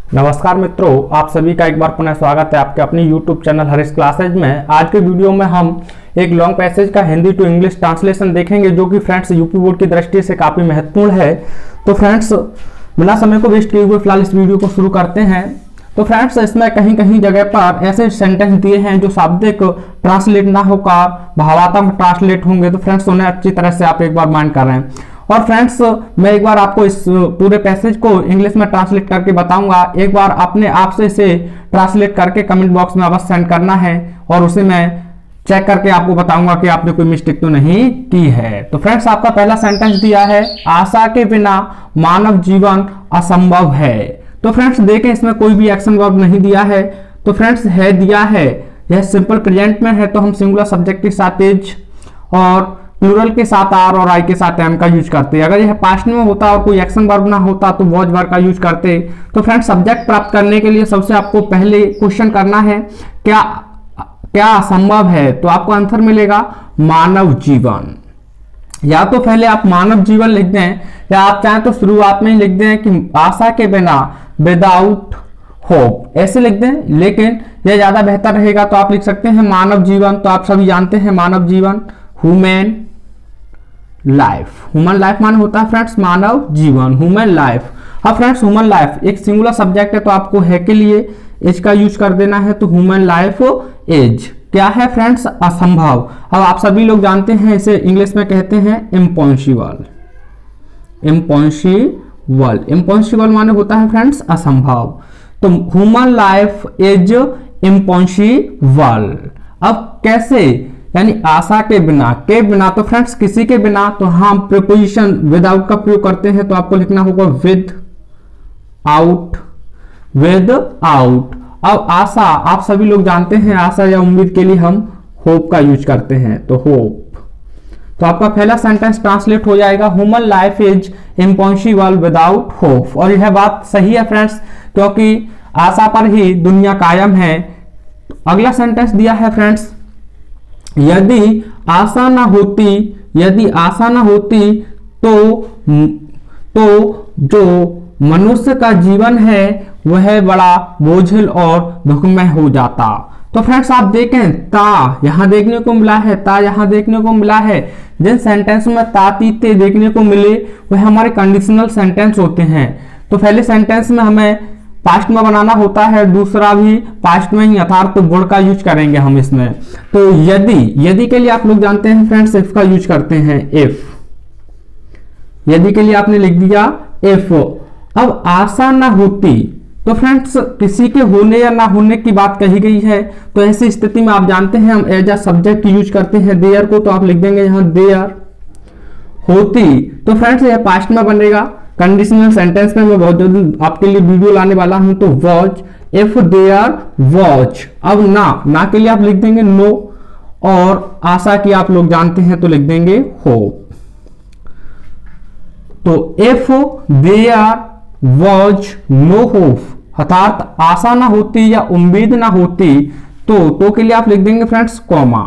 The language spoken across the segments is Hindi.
नमस्कार मित्रों, आप सभी का एक बार पुनः स्वागत है आपके अपनी YouTube चैनल हरीश क्लासेज में। आज के वीडियो में हम एक लॉन्ग पैसेज का हिंदी टू इंग्लिश ट्रांसलेशन देखेंगे, जो कि फ्रेंड्स यूपी बोर्ड की दृष्टि से काफी महत्वपूर्ण है। तो फ्रेंड्स, बिना समय को वेस्ट किए हुए फिलहाल इस वीडियो को शुरू करते हैं। तो फ्रेंड्स, इसमें कहीं कहीं जगह पर ऐसे सेंटेंस दिए हैं जो शाब्दिक ट्रांसलेट ना होकर भावात्मक ट्रांसलेट होंगे। तो फ्रेंड्स, उन्हें अच्छी तरह से आप एक बार माइंड कर रहे हैं। और फ्रेंड्स, मैं एक बार आपको इस पूरे पैसेज को इंग्लिश में ट्रांसलेट करके बताऊंगा। एक बार अपने आप से इसे ट्रांसलेट करके कमेंट बॉक्स में अवश्य सेंड करना है, और उसे मैं चेक करके आपको बताऊंगा कि आपने कोई मिस्टेक तो नहीं की है। तो फ्रेंड्स, आपका पहला सेंटेंस दिया है, आशा के बिना मानव जीवन असंभव है। तो फ्रेंड्स देखें, इसमें कोई भी एक्शन वर्ब नहीं दिया है। तो फ्रेंड्स है दिया है, यह सिंपल प्रेजेंट में है, तो हम सिंगुलर सब्जेक्ट के साथ इज और प्लूरल के साथ आर और आई के साथ एम का यूज करते हैं। अगर यह पास्ट में होता और कोई एक्शन वर्ब ना होता तो वॉज वर्ब का यूज करते। तो फ्रेंड्स, सब्जेक्ट प्राप्त करने के लिए सबसे आपको पहले क्वेश्चन करना है, क्या क्या असंभव है। तो आपको आंसर मिलेगा मानव जीवन। या तो पहले आप मानव जीवन लिख दें, या आप चाहें तो शुरुआत में ही लिख दें कि आशा के बिना, विदाउट होप, ऐसे लिख दें, लेकिन यह ज्यादा बेहतर रहेगा। तो आप लिख सकते हैं मानव जीवन। तो आप सभी जानते हैं मानव जीवन, ह्यूमन लाइफ। ह्यूमन लाइफ माने होता है फ्रेंड्स मानव जीवन, ह्यूमन लाइफ। अब फ्रेंड्स, ह्यूमन लाइफ एक सिंगुलर सब्जेक्ट है, तो आपको है के लिए एज का यूज कर देना है। तो ह्यूमन लाइफ एज क्या है फ्रेंड्स, असंभव। अब आप सभी लोग जानते हैं इसे इंग्लिश में कहते हैं इम्पॉसिबल। इम्पॉसिबल, इम्पॉसिबल माने होता है फ्रेंड्स असंभव। तो ह्यूमन लाइफ इज इम्पॉसिबल। अब कैसे, यानी आशा के बिना, के बिना, तो फ्रेंड्स किसी के बिना, तो हम प्रीपोजिशन विदाउट का प्रयोग करते हैं। तो आपको लिखना होगा विद आउट, विद आउट। अब आशा, आप सभी लोग जानते हैं आशा या उम्मीद के लिए हम होप का यूज करते हैं। तो होप। तो आपका पहला सेंटेंस ट्रांसलेट हो जाएगा, human life is impossible without hope. और यह बात सही है फ्रेंड्स, क्योंकि आशा पर ही दुनिया कायम है। अगला सेंटेंस दिया है फ्रेंड्स, यदि आशा ना होती, यदि आशा ना होती तो जो मनुष्य का जीवन है वह बड़ा बोझिल और दुखमय हो जाता। तो फ्रेंड्स, आप देखें, ता यहां देखने को मिला है, ता यहां देखने को मिला है। जिन सेंटेंस में ता तीते देखने को मिले वह हमारे कंडीशनल सेंटेंस होते हैं। तो पहले सेंटेंस में हमें पास्ट में बनाना होता है, दूसरा भी पास्ट में ही, अर्थात तो गुड का यूज करेंगे हम इसमें। तो यदि, यदि के लिए आप लोग जानते हैं फ्रेंड्स इफ का यूज करते हैं, इफ। यदि के लिए आपने लिख दिया इफ। अब आशा ना होती, तो फ्रेंड्स किसी के होने या ना होने की बात कही गई है। तो ऐसी स्थिति में आप जानते हैं हम एज अ सब्जेक्ट यूज करते हैं देयर को। तो आप लिख देंगे यहां देयर होती। तो फ्रेंड्स यह पास्ट में बनेगा। कंडीशनल सेंटेंस में मैं बहुत जल्दी आपके लिए वीडियो लाने वाला हूं। तो वॉज, इफ देयर वॉज। अब ना के लिए आप लिख देंगे नो, और आशा की आप लोग जानते हैं तो लिख देंगे होप। तो if there was no hope, अर्थात आशा ना होती या उम्मीद ना होती, तो के लिए आप लिख देंगे फ्रेंड्स कॉमा।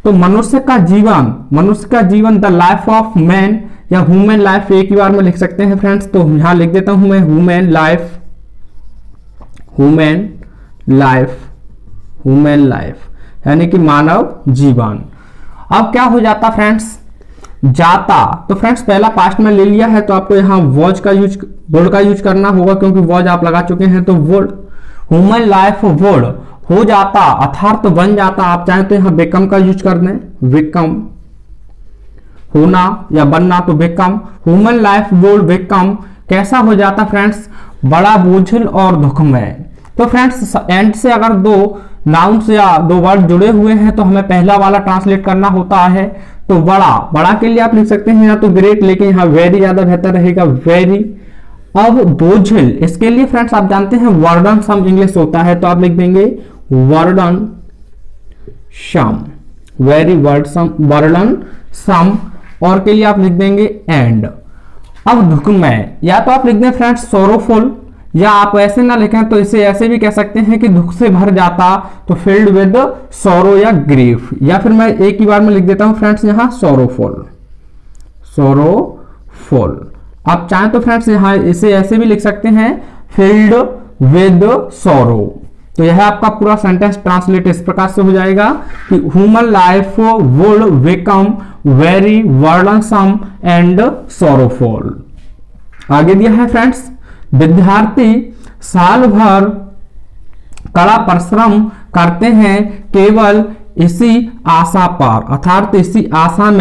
तो मनुष्य का जीवन, मनुष्य का जीवन, द लाइफ ऑफ मैन या ह्यूमन लाइफ एक ही बार में लिख सकते हैं फ्रेंड्स। तो यहां लिख देता हूं मैं human life, human life, human life, यानी कि मानव जीवन। अब क्या हो जाता फ्रेंड्स, जाता। तो फ्रेंड्स पहला पास्ट में ले लिया है, तो आपको यहां वॉज का यूज, वुड का यूज करना होगा, क्योंकि वॉज आप लगा चुके हैं। तो वुड, ह्यूमन लाइफ वुड हो जाता, अर्थात तो बन जाता। आप चाहें तो यहां बिकम का यूज कर दें, बिकम, होना या बनना, तो become. Human life would become कैसा हो जाता फ्रेंड्स, बड़ा बोझिल और दुखमय। तो फ्रेंड्स एंड से अगर दो नाउन्स या दो वर्ड जुड़े हुए हैं तो हमें पहला वाला ट्रांसलेट करना होता है। तो बड़ा, बड़ा के लिए आप लिख सकते हैं या तो ग्रेट, लेकिन यहाँ वेरी ज्यादा बेहतर रहेगा, वेरी। अब बोझिल, इसके लिए फ्रेंड्स आप जानते हैं वर्डन सम इंग्लिश होता है। तो आप लिख देंगे वर्डन सम, वेरी वर्डन सम, और के लिए आप लिख देंगे एंड। अब दुखमय, या तो आप लिख दें फ्रेंड्स सोरोफुल, या आप ऐसे ना लिखें तो इसे ऐसे भी कह सकते हैं कि दुख से भर जाता, तो फिल्ड विद सोरो या ग्रीफ। या फिर मैं एक ही बार में लिख देता हूं फ्रेंड्स यहां सोरोफुल, सोरोफुल। आप चाहें तो फ्रेंड्स यहाँ इसे ऐसे भी लिख सकते हैं, फिल्ड विद सॉरो। तो यह आपका पूरा सेंटेंस ट्रांसलेट इस प्रकार से हो जाएगा कि human life would become very burdensome and sorrowful. आगे दिया है फ्रेंड्स, विद्यार्थी साल भर कड़ा परिश्रम करते हैं केवल इसी आशा पर, अर्थात इसी आशा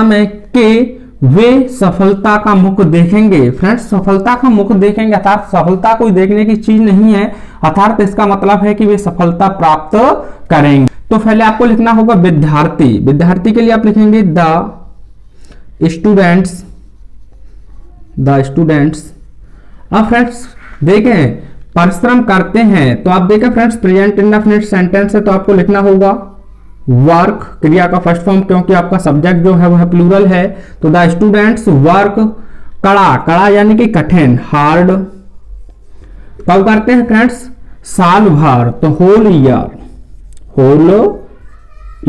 में कि वे सफलता का मुख देखेंगे। फ्रेंड्स, सफलता का मुख देखेंगे अर्थात सफलता कोई देखने की चीज नहीं है, अर्थात इसका मतलब है कि वे सफलता प्राप्त करेंगे। तो पहले आपको लिखना होगा विद्यार्थी। विद्यार्थी के लिए आप लिखेंगे द स्टूडेंट्स। अब फ्रेंड्स देखें, परिश्रम करते हैं तो आप देखें फ्रेंड्स प्रेजेंट इंडेफिनिट सेंटेंस है, तो आपको लिखना होगा वर्क, क्रिया का फर्स्ट फॉर्म, क्योंकि आपका सब्जेक्ट जो है वह प्लूरल है। तो द स्टूडेंट्स वर्क, कड़ा यानी कि कठिन, हार्ड। कब करते हैं फ्रेंड्स? साल भर, तो होल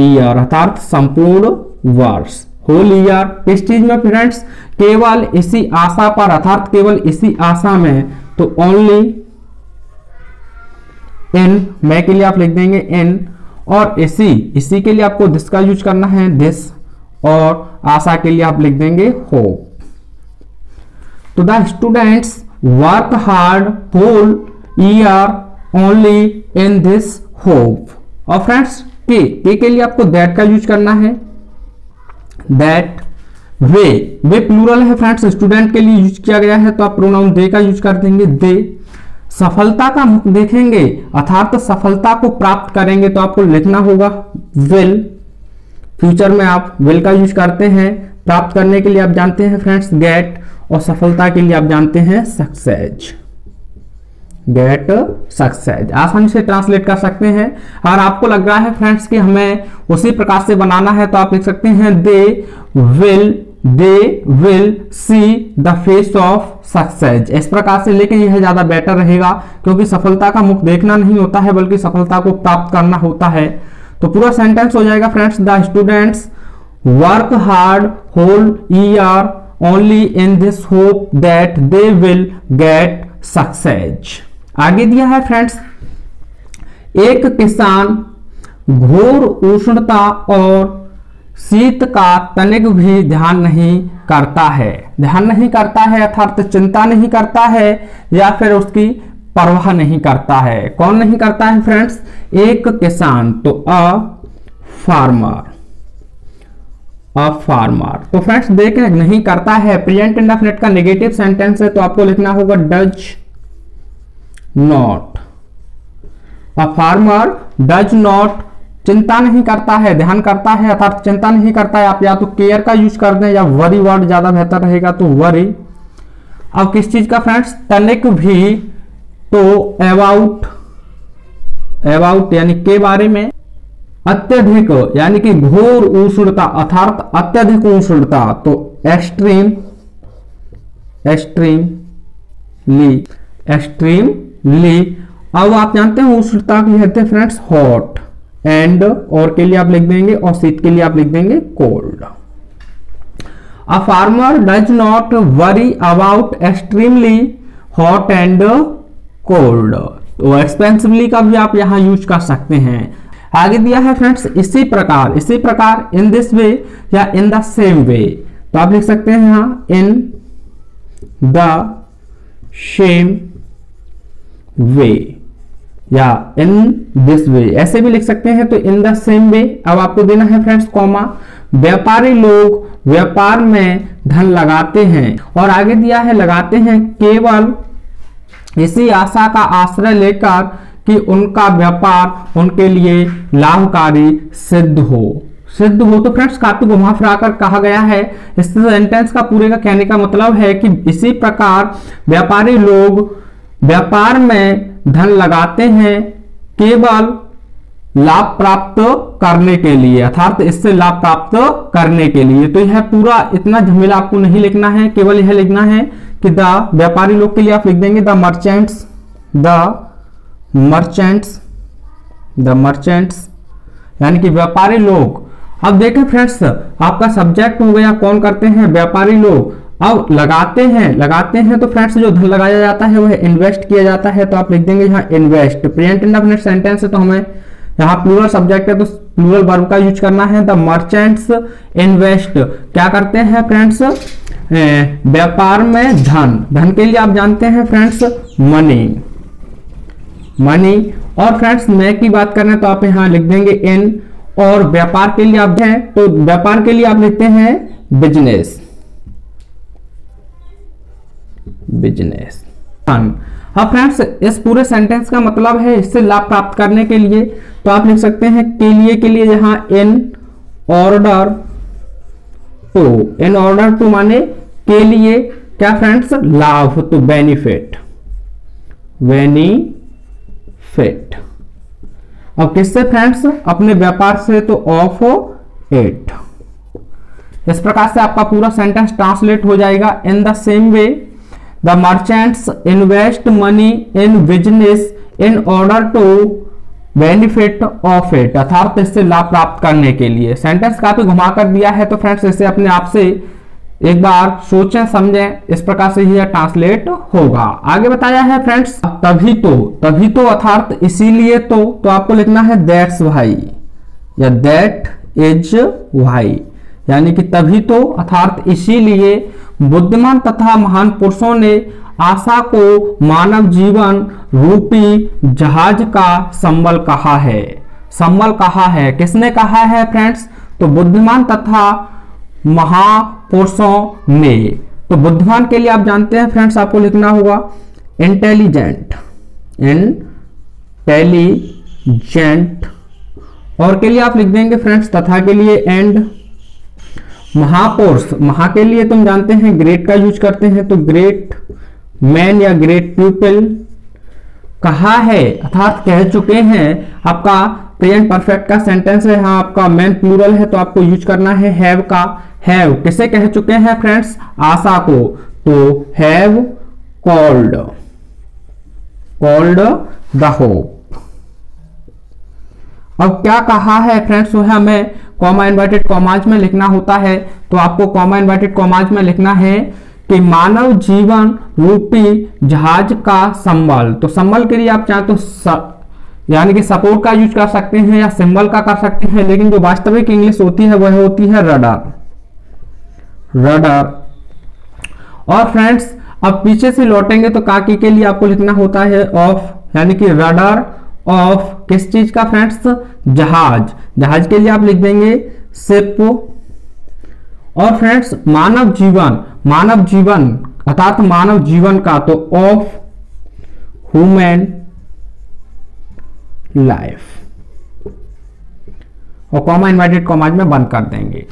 ईयर अर्थात संपूर्ण वर्ष, होल ईयर। किस चीज में फ्रेंड्स? केवल इसी आशा पर, अर्थात केवल इसी आशा में, तो ओनली इन, मैं के लिए आप लिख देंगे इन, और इसी के लिए आपको दिस का यूज करना है दिस, और आशा के लिए आप लिख देंगे होप। तो the students work hard whole year only in this hope. और फ्रेंड्स के लिए आपको दैट का यूज करना है, दैट। वे प्लूरल है फ्रेंड्स, स्टूडेंट के लिए यूज किया गया है, तो आप प्रोनाउन दे का यूज कर देंगे दे। सफलता का मुख देखेंगे अर्थात सफलता को प्राप्त करेंगे, तो आपको लिखना होगा विल। फ्यूचर में आप विल का यूज करते हैं, प्राप्त करने के लिए आप जानते हैं फ्रेंड्स गेट, और सफलता के लिए आप जानते हैं सक्सेस, गेट सक्सेस। आसानी से ट्रांसलेट कर सकते हैं। अगर आपको लग रहा है फ्रेंड्स कि हमें उसी प्रकार से बनाना है, तो आप लिख सकते हैं they will see the face of success, इस प्रकार से। लेकिन यह ज्यादा बेटर रहेगा, क्योंकि सफलता का मुख देखना नहीं होता है, बल्कि सफलता को प्राप्त करना होता है। तो पूरा सेंटेंस हो जाएगा friends, the students work hard whole year only in this hope that they will get success. आगे दिया है फ्रेंड्स, एक किसान घोर उष्णता और शीत का तनिक भी ध्यान नहीं करता है अर्थात चिंता नहीं करता है, या फिर उसकी परवाह नहीं करता है। कौन नहीं करता है फ्रेंड्स? एक किसान, तो अ फार्मर। तो फ्रेंड्स देखें, नहीं करता है प्रेजेंट इंडेफिनिट का नेगेटिव सेंटेंस है, तो आपको लिखना होगा does not. A farmer does not, चिंता नहीं करता है, ध्यान करता है अर्थात चिंता नहीं करता है। आप या तो केयर का यूज कर दें, या वरी वर्ड ज्यादा बेहतर रहेगा, तो वरी। अब किस चीज का फ्रेंड्स? तनिक भी, तो अबाउट यानी के बारे में। अत्यधिक यानी कि घोर उष्णता अर्थात अत्यधिक उष्णता, तो एक्सट्रीमली। अब आप जानते हैं उष्णता की कहते हैं फ्रेंड्स हॉट, एंड और के लिए आप लिख देंगे, और शीत के लिए आप लिख देंगे cold. A farmer does not worry about extremely hot and cold. तो एक्सपेंसिवली का भी आप यहां यूज कर सकते हैं। आगे दिया है फ्रेंड्स इसी प्रकार इन दिस वे या इन द सेम वे, तो आप लिख सकते हैं यहां इन द सेम वे या इन दिस वे, ऐसे भी लिख सकते हैं। तो इन द सेम वे। अब आपको देना है फ्रेंड्स कॉमा, व्यापारी लोग व्यापार में धन लगाते हैं, और आगे दिया है लगाते हैं केवल इसी आशा का आश्रय लेकर कि उनका व्यापार उनके लिए लाभकारी सिद्ध हो। तो फ्रेंड्स काफी घुमा फिरा कर कहा गया है। इस सेंटेंस का पूरे का कहने का मतलब है कि इसी प्रकार व्यापारी लोग व्यापार में धन लगाते हैं केवल लाभ प्राप्त करने के लिए, अर्थात इससे लाभ प्राप्त करने के लिए। तो यह पूरा इतना झमेला आपको नहीं लिखना है, केवल यह लिखना है कि द व्यापारी लोग के लिए आप लिख देंगे द मर्चेंट्स यानी कि व्यापारी लोग। अब देखें फ्रेंड्स, आपका सब्जेक्ट हो गया कौन करते हैं? व्यापारी लोग। अब लगाते हैं तो फ्रेंड्स जो धन लगाया जाता है वह इन्वेस्ट किया जाता है, तो आप लिख देंगे यहाँ इन्वेस्ट। प्रेजेंट इंडेफिनिट सेंटेंस है तो हमें यहाँ प्लूरल सब्जेक्ट है तो प्लूरल वर्ब का यूज करना है। द मर्चेंट्स इन्वेस्ट क्या करते हैं फ्रेंड्स, व्यापार में धन के लिए आप जानते हैं फ्रेंड्स मनी। और फ्रेंड्स मैं की बात करें तो आप यहाँ लिख देंगे इन, और व्यापार के लिए आप हैं तो व्यापार के लिए आप लिखते हैं बिजनेस। अब फ्रेंड्स इस पूरे सेंटेंस का मतलब है इससे लाभ प्राप्त करने के लिए, तो आप लिख सकते हैं के लिए यहां इन ऑर्डर टू माने के लिए क्या फ्रेंड्स, लाभ, तो बेनिफिट। अब किससे फ्रेंड्स, अपने व्यापार से, तो ऑफ इट। इस प्रकार से आपका पूरा सेंटेंस ट्रांसलेट हो जाएगा। In the same way the merchants invest money in business in order to benefit of it, अर्थात इससे लाभ प्राप्त करने के लिए। सेंटेंस काफी घुमा कर दिया है, तो फ्रेंड्स इसे अपने आप से एक बार सोचें समझें, इस प्रकार से यह ट्रांसलेट होगा। आगे बताया है फ्रेंड्स तभी तो अर्थात इसीलिए तो आपको लिखना है दैट्स वाई या दैट इज वाई, यानी कि तभी तो अर्थात इसीलिए बुद्धिमान तथा महान पुरुषों ने आशा को मानव जीवन रूपी जहाज का संबल कहा है। किसने कहा है फ्रेंड्स, तो बुद्धिमान तथा महापुरुषों ने। तो बुद्धिमान के लिए आप जानते हैं फ्रेंड्स आपको लिखना होगा इंटेलिजेंट, और के लिए आप लिख देंगे फ्रेंड्स तथा के लिए एंड। महापुरुष, महा के लिए तुम जानते हैं ग्रेट का यूज करते हैं, तो ग्रेट मैन या ग्रेट पीपल। कहा है अर्थात कह चुके हैं, आपका प्रेजेंट परफेक्ट का सेंटेंस है, यहाँ आपका मैन प्लूरल है तो आपको यूज करना है हैव का। हैव किसे कह चुके हैं फ्रेंड्स, आशा को, तो हैव कॉल्ड द होप। अब क्या कहा है फ्रेंड्स, वह हमें कॉमा इन्वर्टेड कॉमाज में लिखना होता है, तो आपको कॉमा इन्वर्टेड कॉमाज में लिखना है कि मानव जीवन रूपी जहाज का संबल। तो संबल के लिए आप चाहे तो यानी कि सपोर्ट का यूज कर सकते हैं या सिंबल का कर सकते हैं, लेकिन जो वास्तविक इंग्लिश होती है वह होती है रडार। और फ्रेंड्स अब पीछे से लौटेंगे तो काकी के लिए आपको लिखना होता है ऑफ, यानी कि रडार ऑफ किस चीज का फ्रेंड्स, जहाज के लिए आप लिख देंगे शिप। और फ्रेंड्स मानव जीवन अर्थात मानव जीवन का, तो ऑफ ह्यूमन लाइफ, और कॉमा इन्वर्टेड कॉमाज में बंद कर देंगे।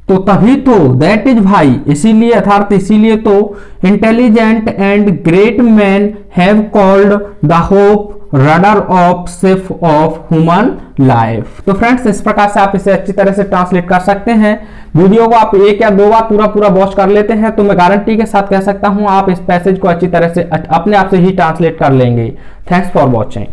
तो तभी तो दैट इज भाई, इसीलिए अर्थात इसीलिए तो intelligent and great man have called the hope rudder of ship of human life. तो फ्रेंड्स इस प्रकार से आप इसे अच्छी तरह से ट्रांसलेट कर सकते हैं। वीडियो को आप एक या दो बार पूरा वॉच कर लेते हैं तो मैं गारंटी के साथ कह सकता हूं आप इस पैसेज को अच्छी तरह से अपने आप से ही ट्रांसलेट कर लेंगे। Thanks for watching.